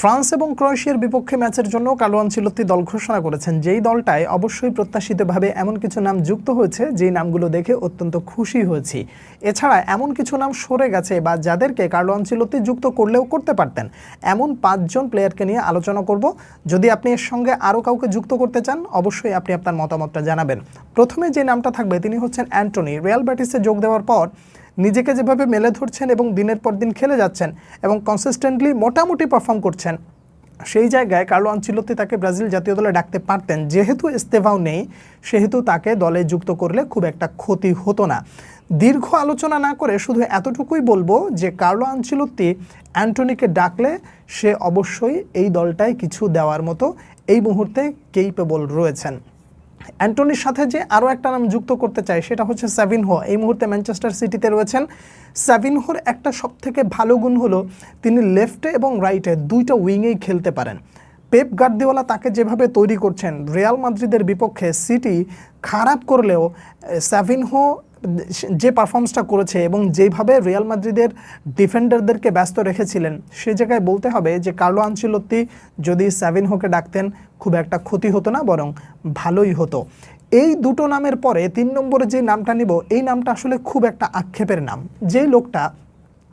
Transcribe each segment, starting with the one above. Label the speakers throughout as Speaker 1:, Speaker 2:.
Speaker 1: France এবং ক্রোয়েশিয়ার বিপক্ষে ম্যাচের জন্য কার্লো আনচেলত্তি দল ঘোষণা করেছেন, যেই দলটায় অবশ্যই প্রত্যাশিতভাবে এমন কিছু নাম যুক্ত হয়েছে যেই নামগুলো দেখে অত্যন্ত খুশি হয়েছি। এছাড়া এমন কিছু নাম সরে গেছে বা যাদেরকে কার্লো আনচেলত্তি যুক্ত করলেও করতে পারতেন, এমন 5 জন প্লেয়ারকে নিয়ে আলোচনা করব। যদি আপনি এর সঙ্গে আরও কাউকে যুক্ত করতে চান অবশ্যই আপনি আপনার মতামতটা জানাবেন। প্রথমে যে নামটা থাকবে তিনি হচ্ছেন অ্যান্টনি। রিয়াল ব্যাটিসে যোগ দেওয়ার পর নিজেকে যেভাবে মেলে ধরছেন এবং দিনের পর দিন খেলে যাচ্ছেন এবং কনসিস্টেন্টলি মোটামুটি পারফর্ম করছেন, সেই জায়গায় কার্লো আনচেলত্তি তাকে ব্রাজিল জাতীয় দলে ডাকতে পারতেন। যেহেতু এস্তেভাও নেই সেহেতু তাকে দলে যুক্ত করলে খুব একটা ক্ষতি হতো না। দীর্ঘ আলোচনা না করে শুধু এতটুকুই বলবো যে কার্লো আনচেলত্তি অ্যান্টনিকে ডাকলে সে অবশ্যই এই দলটায় কিছু দেওয়ার মতো এই মুহূর্তে কেইপেবল রয়েছেন। অ্যান্টনির সাথে যে আরও একটা নাম যুক্ত করতে চাই সেটা হচ্ছে সাভিনহো। এই মুহূর্তে ম্যানচেস্টার সিটিতে রয়েছেন। সাভিনহোর একটা সবথেকে ভালো গুণ হলো তিনি লেফটে এবং রাইটে দুইটা উইংয়েই খেলতে পারেন। পেপ গার্দিওলা তাকে যেভাবে তৈরি করছেন, রিয়াল মাদ্রিদের বিপক্ষে সিটি খারাপ করলেও সাভিনহো যে পারফরমেন্সটা করেছে এবং যেভাবে রিয়াল মাদ্রিদের ডিফেন্ডারদেরকে ব্যস্ত রেখেছিলেন, সে জায়গায় বলতে হবে যে কার্লো আনচেলত্তি যদি সাভিনহোকে ডাকতেন খুব একটা ক্ষতি হতো না, বরং ভালোই হতো। এই দুটো নামের পরে 3 নম্বরে যে নামটা নিব, এই নামটা আসলে খুব একটা আক্ষেপের নাম। যেই লোকটা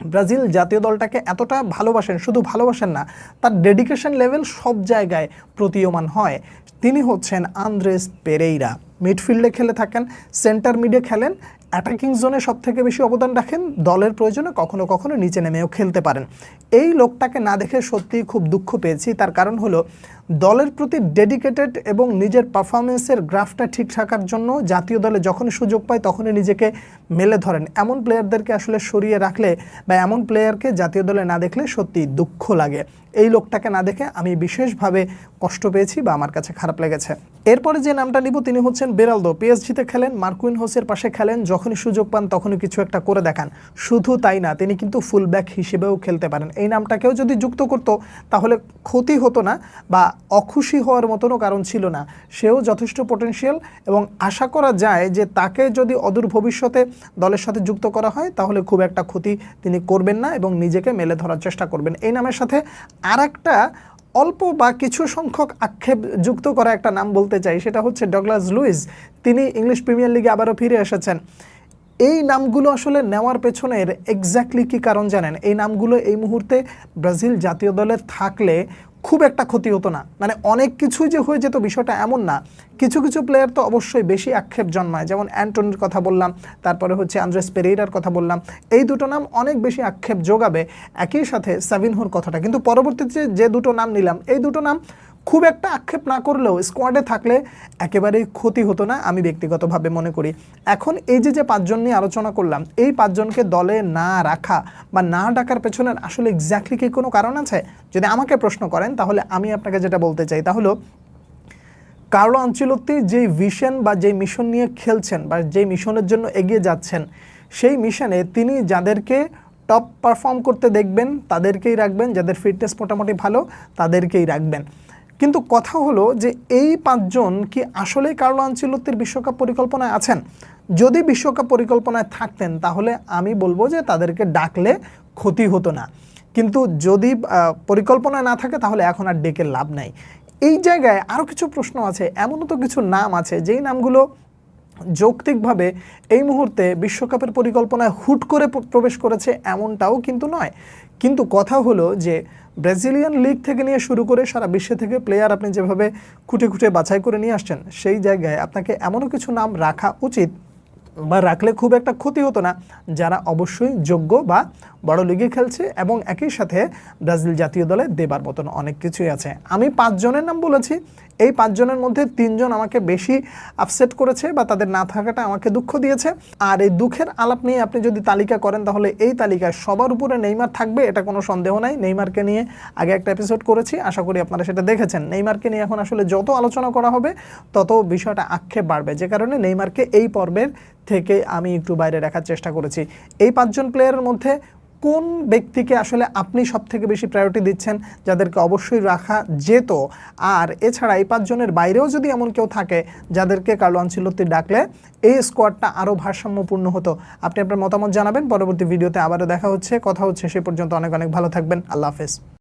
Speaker 1: ব্রাজিল জাতীয় দলটাকে এতটা ভালোবাসেন, শুধু ভালোবাসেন না, তার ডেডিকেশন লেভেল সব জায়গায় প্রতীয়মান হয়। তিনি হচ্ছেন আন্দ্রেস পেরেইরা। মিডফিল্ডে খেলে থাকেন, সেন্টার মিডে খেলেন, অ্যাটাকিং জোনে সবথেকে বেশি অবদান রাখেন, দলের প্রয়োজনে কখনো কখনো নিচে নেমেও খেলতে পারেন। এই লোকটাকে না দেখে সত্যিই খুব দুঃখ পেয়েছি। তার কারণ হলো দলের প্রতি ডেডিকেটেড এবং নিজের পারফরমেন্সের গ্রাফটা ঠিক রাখার জন্য জাতীয় দলে যখনই সুযোগ পায় তখনই নিজেকে মেলে ধরেন। এমন প্লেয়ারদেরকে আসলে সরিয়ে রাখলে বা এমন প্লেয়ারকে জাতীয় দলে না দেখলে সত্যি দুঃখ লাগে। এই লোকটাকে না দেখে আমি বিশেষভাবে কষ্ট পেয়েছি বা আমার কাছে খারাপ লেগেছে। এরপরে যে নামটা নিব তিনি হচ্ছেন বেরালদো। পিএসজিতে খেলেন, মার্কুইনহোসের পাশে খেলেন, যখনই সুযোগ পান তখনই কিছু একটা করে দেখান। শুধু তাই না, তিনি কিন্তু ফুলব্যাক হিসেবেও খেলতে পারেন। এই নামটাকেও যদি যুক্ত করতো তাহলে ক্ষতি হতো না বা অখুশি হওয়ার মতনও কারণ ছিল না। সেও যথেষ্ট পটেনশিয়াল এবং আশা করা যায় যে তাকে যদি অদূর ভবিষ্যতে দলের সাথে যুক্ত করা হয় তাহলে খুব একটা ক্ষতি তিনি করবেন না এবং নিজেকে মেলে ধরার চেষ্টা করবেন। এই নামের সাথে আর একটা অল্প বা কিছু সংখ্যক আক্ষেপ যুক্ত করা একটা নাম বলতে চাই, সেটা হচ্ছে ডগলাস লুইস। তিনি ইংলিশ প্রিমিয়ার লিগে আবারও ফিরে এসেছেন। এই নামগুলো আসলে নেওয়ার পেছনের এক্স্যাক্টলি কী কারণ জানেন? এই নামগুলো এই মুহূর্তে ব্রাজিল জাতীয় দলে থাকলে খুব একটা ক্ষতি হতো না। মানে অনেক কিছুই যে হয়ে যেত বিষয়টা এমন না। কিছু কিছু প্লেয়ার তো অবশ্যই বেশি আক্ষেপ জন্মায়, যেমন অ্যান্টনির কথা বললাম, তারপরে হচ্ছে আন্দ্রেস পেরেইরার কথা বললাম। এই দুটো নাম অনেক বেশি আক্ষেপ যোগাবে, একই সাথে সাভিনহোর কথাটা। কিন্তু পরবর্তীতে যে দুটো নাম নিলাম, এই দুটো নাম খুব একটা আক্ষেপ না করলেও স্কোয়াডে থাকলে একেবারেই ক্ষতি হতো না আমি ব্যক্তিগতভাবে মনে করি। এখন এই যে 5 জন নিয়ে আলোচনা করলাম, এই 5 জনকে দলে না রাখা বা না ডাকার পেছনের আসলে এক্স্যাক্টলি কি কোনো কারণ আছে? যদি আমাকে প্রশ্ন করেন তাহলে আমি আপনাকে যেটা বলতে চাই তা হলো কার্লো আনচেলত্তি যেই ভিশন বা যেই মিশন নিয়ে খেলছেন বা যেই মিশনের জন্য এগিয়ে যাচ্ছেন, সেই মিশনে তিনি যাদেরকে টপ পারফর্ম করতে দেখবেন তাদেরকেই রাখবেন, যাদের ফিটনেস মোটামুটি ভালো তাদেরকেই রাখবেন। কিন্তু কথা হলো যে এই 5 জন কি আসলেই কার্লো আনচেলত্তির বিশ্বকাপ পরিকল্পনায় আছেন? যদি বিশ্বকাপ পরিকল্পনায় থাকতেন তাহলে আমি বলবো যে তাদেরকে ডাকলে ক্ষতি হতো না। কিন্তু যদি পরিকল্পনায় না থাকে তাহলে এখন আর ডেকে লাভ নাই। এই জায়গায় আরও কিছু প্রশ্ন আছে, এমনও তো কিছু নাম আছে যেই নামগুলো যৌক্তিকভাবে এই মুহূর্তে বিশ্বকাপের পরিকল্পনায় হুট করে প্রবেশ করেছে এমনটাও কিন্তু নয়। কিন্তু কথা হলো যে ব্রাজিলিয়ান লিগ থেকে নিয়ে শুরু করে সারা বিশ্ব থেকে প্লেয়ার আপনি যেভাবে খুঁটে খুঁটে বাছাই করে নিয়ে আসছেন, সেই জায়গায় আপনাকে এমনও কিছু নাম রাখা উচিত বা রাখলে খুব একটা ক্ষতি হতো না, যারা অবশ্যই যোগ্য বা বড় লিগে খেলছে এবং একই সাথে ব্রাজিল জাতীয় দলে দেবার মতন অনেক কিছুই আছে। আমি 5 জনের নাম বলেছি, এই 5 জনের মধ্যে 3 জন আমাকে বেশি আপসেট করেছে বা তাদের না থাকাটা আমাকে দুঃখ দিয়েছে। আর এই দুঃখের আলাপ নিয়ে আপনি যদি তালিকা করেন তাহলে এই তালিকায় সবার উপরে নেইমার থাকবে, এটা কোনো সন্দেহ নাই। নেইমারকে নিয়ে আগে একটা এপিসোড করেছি, আশা করি আপনারা সেটা দেখেছেন। নেইমারকে নিয়ে এখন আসলে যত আলোচনা করা হবে তত বিষয়টা আক্ষেপ বাড়বে, যে কারণে নেইমারকে এই পর্বের থেকে আমি একটু বাইরে রাখার চেষ্টা করেছি। এই 5 জন প্লেয়ারের মধ্যে কোন ব্যক্তিকে আসলে আপনি সবথেকে বেশি প্রায়োরিটি দিচ্ছেন, যাদেরকে অবশ্যই রাখা যেত? আর এছাড়া এই 5 জনের বাইরেও যদি এমন কেউ থাকে যাদেরকে কার্লো আনচেলত্তি ডাকলে এই স্কোয়াডটা আরও ভারসাম্যপূর্ণ হতো, আপনি আপনার মতামত জানাবেন। পরবর্তী ভিডিওতে আবারও দেখা হচ্ছে, কথা হচ্ছে। সে পর্যন্ত অনেক অনেক ভালো থাকবেন। আল্লাহ হাফেজ।